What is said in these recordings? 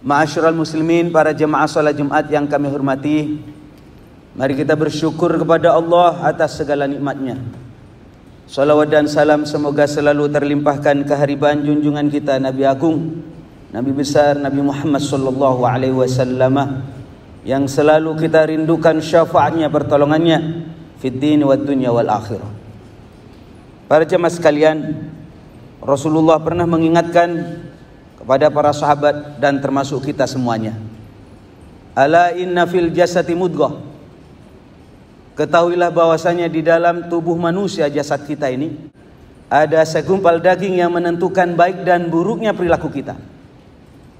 Ma'asyiral muslimin, para jemaah salat Jumat yang kami hormati, mari kita bersyukur kepada Allah atas segala nikmatnya. Salawat dan salam semoga selalu terlimpahkan kehariban junjungan kita Nabi Agung, Nabi besar Nabi Muhammad sallallahu alaihi wasallam, yang selalu kita rindukan syafaatnya, pertolongannya fid din wad dunya wal akhirah. Para jemaah sekalian, Rasulullah pernah mengingatkan kepada para sahabat dan termasuk kita semuanya, ala inna fil jasati mudghah, ketahuilah bahwasanya di dalam tubuh manusia, jasad kita ini, ada segumpal daging yang menentukan baik dan buruknya perilaku kita.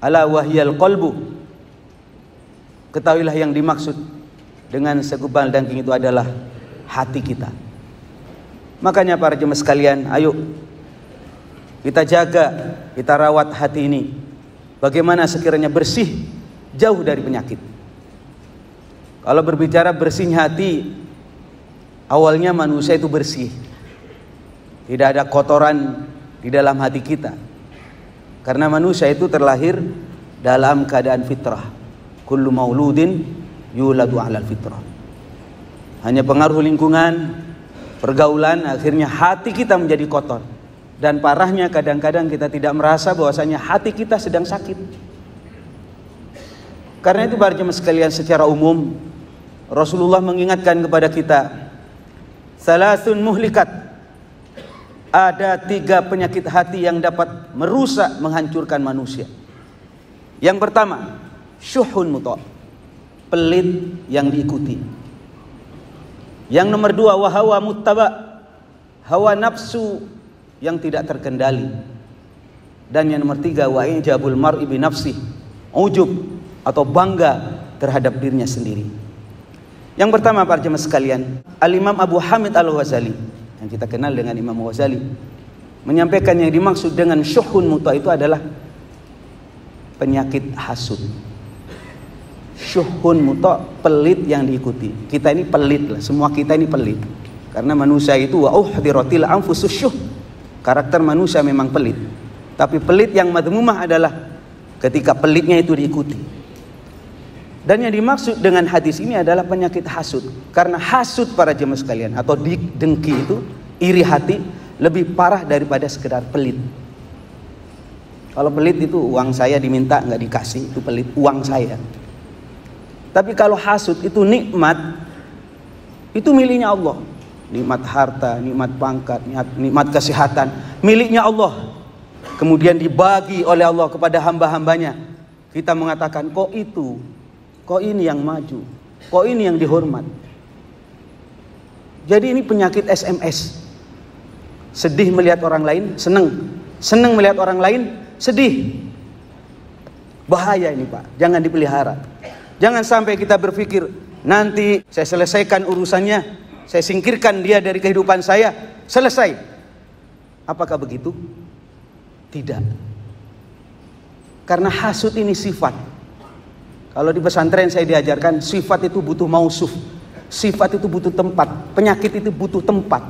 Ala wahyal qalbu, ketahuilah yang dimaksud dengan segumpal daging itu adalah hati kita. Makanya para jemaah sekalian, ayo kita jaga, kita rawat hati ini. Bagaimana sekiranya bersih, jauh dari penyakit. Kalau berbicara bersihnya hati, awalnya manusia itu bersih. Tidak ada kotoran di dalam hati kita. Karena manusia itu terlahir dalam keadaan fitrah. Kullu mauludin yuladu alal fitrah. Hanya pengaruh lingkungan, pergaulan, akhirnya hati kita menjadi kotor. Dan parahnya kadang-kadang kita tidak merasa bahwasanya hati kita sedang sakit. Karena itu para jemaah sekalian, secara umum Rasulullah mengingatkan kepada kita, salasun muhlikat, ada 3 penyakit hati yang dapat merusak, menghancurkan manusia. Yang pertama, syuhun muta', pelit yang diikuti. Yang nomor 2, wahawa muttaba', hawa nafsu yang tidak terkendali. Dan yang nomor 3, wa ijabul mar'i bi nafsi, ujub atau bangga terhadap dirinya sendiri. Yang pertama para jemaah sekalian, Al-Imam Abu Hamid Al-Ghazali, yang kita kenal dengan Imam Ghazali, menyampaikan yang dimaksud dengan syuhun muta' itu adalah penyakit hasud. Syuhun muta', pelit yang diikuti. Kita ini pelit lah, semua kita ini pelit. Karena manusia itu wa uhdiratil anfusus syuh. Karakter manusia memang pelit. Tapi pelit yang madhmumah adalah ketika pelitnya itu diikuti. Dan yang dimaksud dengan hadis ini adalah penyakit hasud. Karena hasud para jemaah sekalian, atau dengki itu, iri hati, lebih parah daripada sekedar pelit. Kalau pelit itu uang saya diminta nggak dikasih, itu pelit, uang saya. Tapi kalau hasud itu nikmat, itu miliknya Allah. Nikmat harta, nikmat pangkat, nikmat kesehatan, miliknya Allah. Kemudian dibagi oleh Allah kepada hamba-hambanya. Kita mengatakan, kok itu, kok ini yang maju, kok ini yang dihormat. Jadi ini penyakit SMS. Sedih melihat orang lain, senang. Senang melihat orang lain, sedih. Bahaya ini Pak, jangan dipelihara. Jangan sampai kita berpikir, nanti saya selesaikan urusannya, saya singkirkan dia dari kehidupan saya, selesai. Apakah begitu? Tidak. Karena hasud ini sifat. Kalau di pesantren saya diajarkan, sifat itu butuh mausuf. Sifat itu butuh tempat. Penyakit itu butuh tempat.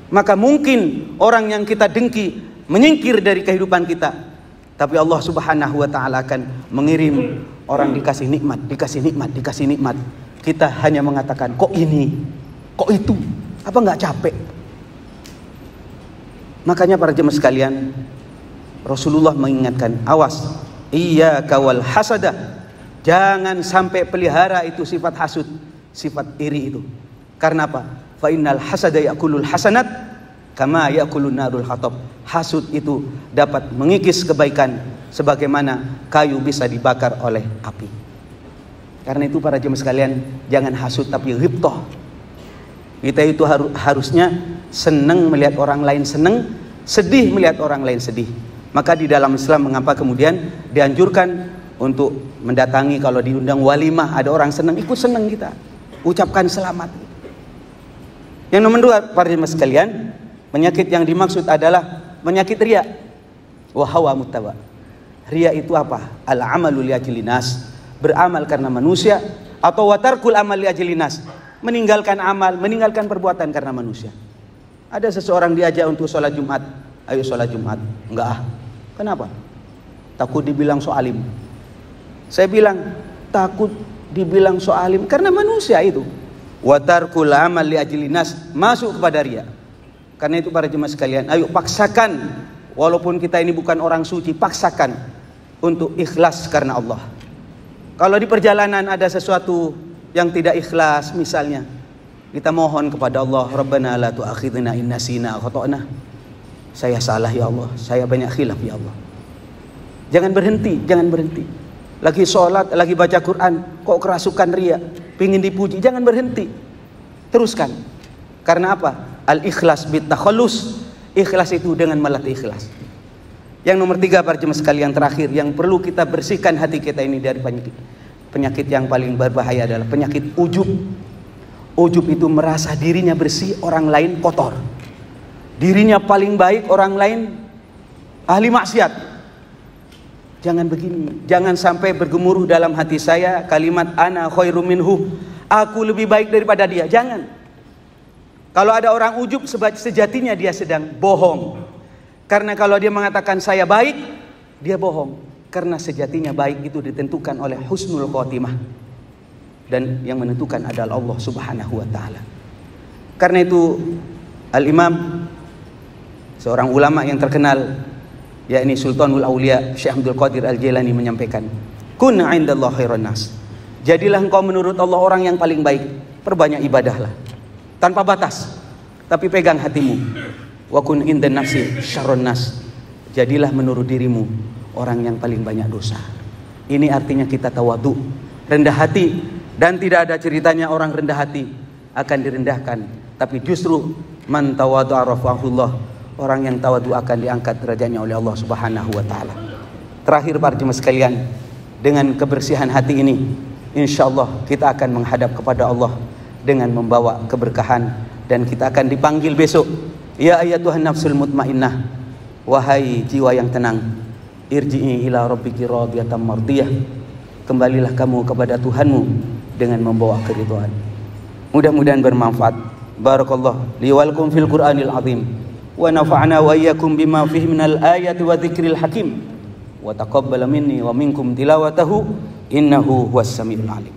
Maka mungkin orang yang kita dengki menyingkir dari kehidupan kita. Tapi Allah subhanahu wa ta'ala akan mengirim orang dikasih nikmat, dikasih nikmat, dikasih nikmat. Kita hanya mengatakan, kok ini, kok itu, apa nggak capek? Makanya para jemaah sekalian, Rasulullah mengingatkan, awas, iyyaka wal hasada, jangan sampai pelihara itu sifat hasud, sifat iri itu. Karena apa? Fa innal hasada yakulul hasanat kama yakulun narul hatab. Hasud itu dapat mengikis kebaikan sebagaimana kayu bisa dibakar oleh api. Karena itu para jemaah sekalian, jangan hasud tapi ghibthah. Kita itu harusnya senang melihat orang lain senang, sedih melihat orang lain sedih. Maka di dalam Islam mengapa kemudian dianjurkan untuk mendatangi, kalau diundang walimah ada orang senang, ikut senang kita, ucapkan selamat. Yang nomor 2 para jemaah sekalian, penyakit yang dimaksud adalah penyakit riya wa hawa muttaba'. Riya itu apa? Al-amalu liajlinas, beramal karena manusia, atau watarkul amal liajlinas, meninggalkan amal, meninggalkan perbuatan karena manusia. Ada seseorang diajak untuk sholat Jumat, ayo sholat Jumat, enggak ah. Kenapa? Takut dibilang so alim. Saya bilang takut dibilang so alim karena manusia itu. Wa tarkul amal li ajli nas, masuk kepada riya. Karena itu para jemaah sekalian, ayo paksakan, walaupun kita ini bukan orang suci, paksakan untuk ikhlas karena Allah. Kalau di perjalanan ada sesuatu yang tidak ikhlas, misalnya kita mohon kepada Allah, Rabbana la tu'akhidna in nasina aw khata'na. Saya salah ya Allah, saya banyak khilaf ya Allah. Jangan berhenti, jangan berhenti. Lagi sholat, lagi baca Quran, kok kerasukan riya, pingin dipuji, jangan berhenti. Teruskan. Karena apa? Al-ikhlas bit takhallus. Ikhlas itu dengan melatih ikhlas. Yang nomor 3 para jemaah sekalian, terakhir yang perlu kita bersihkan hati kita ini dari penyakit yang paling berbahaya adalah penyakit ujub. Ujub itu merasa dirinya bersih, orang lain kotor. Dirinya paling baik, orang lain ahli maksiat. Jangan begini. Jangan sampai bergemuruh dalam hati saya kalimat ana khairum minhu, aku lebih baik daripada dia. Jangan. Kalau ada orang ujub, sejatinya dia sedang bohong. Karena kalau dia mengatakan saya baik, dia bohong. Karena sejatinya baik itu ditentukan oleh husnul khotimah. Dan yang menentukan adalah Allah Subhanahu wa ta'ala. Karena itu Al-Imam, seorang ulama yang terkenal, yakni Sultanul Aulia Syekh Abdul Qadir Al-Jailani menyampaikan, kun 'indallahi khairan nas. Jadilah engkau menurut Allah orang yang paling baik. Perbanyak ibadahlah tanpa batas, tapi pegang hatimu. Wa kun indan nafsi syarrun nas. Jadilah menurut dirimu orang yang paling banyak dosa. Ini artinya kita tawadhu, rendah hati. Dan tidak ada ceritanya orang rendah hati akan direndahkan, tapi justru man tawadhu'a rafa'ahullah. Orang yang tawadhu akan diangkat derajatnya oleh Allah Subhanahu wa ta'ala. Terakhir para jemaah sekalian, dengan kebersihan hati ini, insyaallah kita akan menghadap kepada Allah dengan membawa keberkahan, dan kita akan dipanggil besok. Ya ayyatuhan nafsul mutmainnah, wahai jiwa yang tenang, irji'i ila rabbiki radiyatan mardiyah. Kembalilah kamu kepada Tuhanmu dengan membawa keridhaan. Mudah-mudahan bermanfaat. Barakallah li walakum fil Qur'anil azim. Wa nafa'na wa iyyakum bima fihi minal ayati wa dzikril hakim. Wa taqabbal minni wa minkum tilawatahu innahu huwas samiul alim.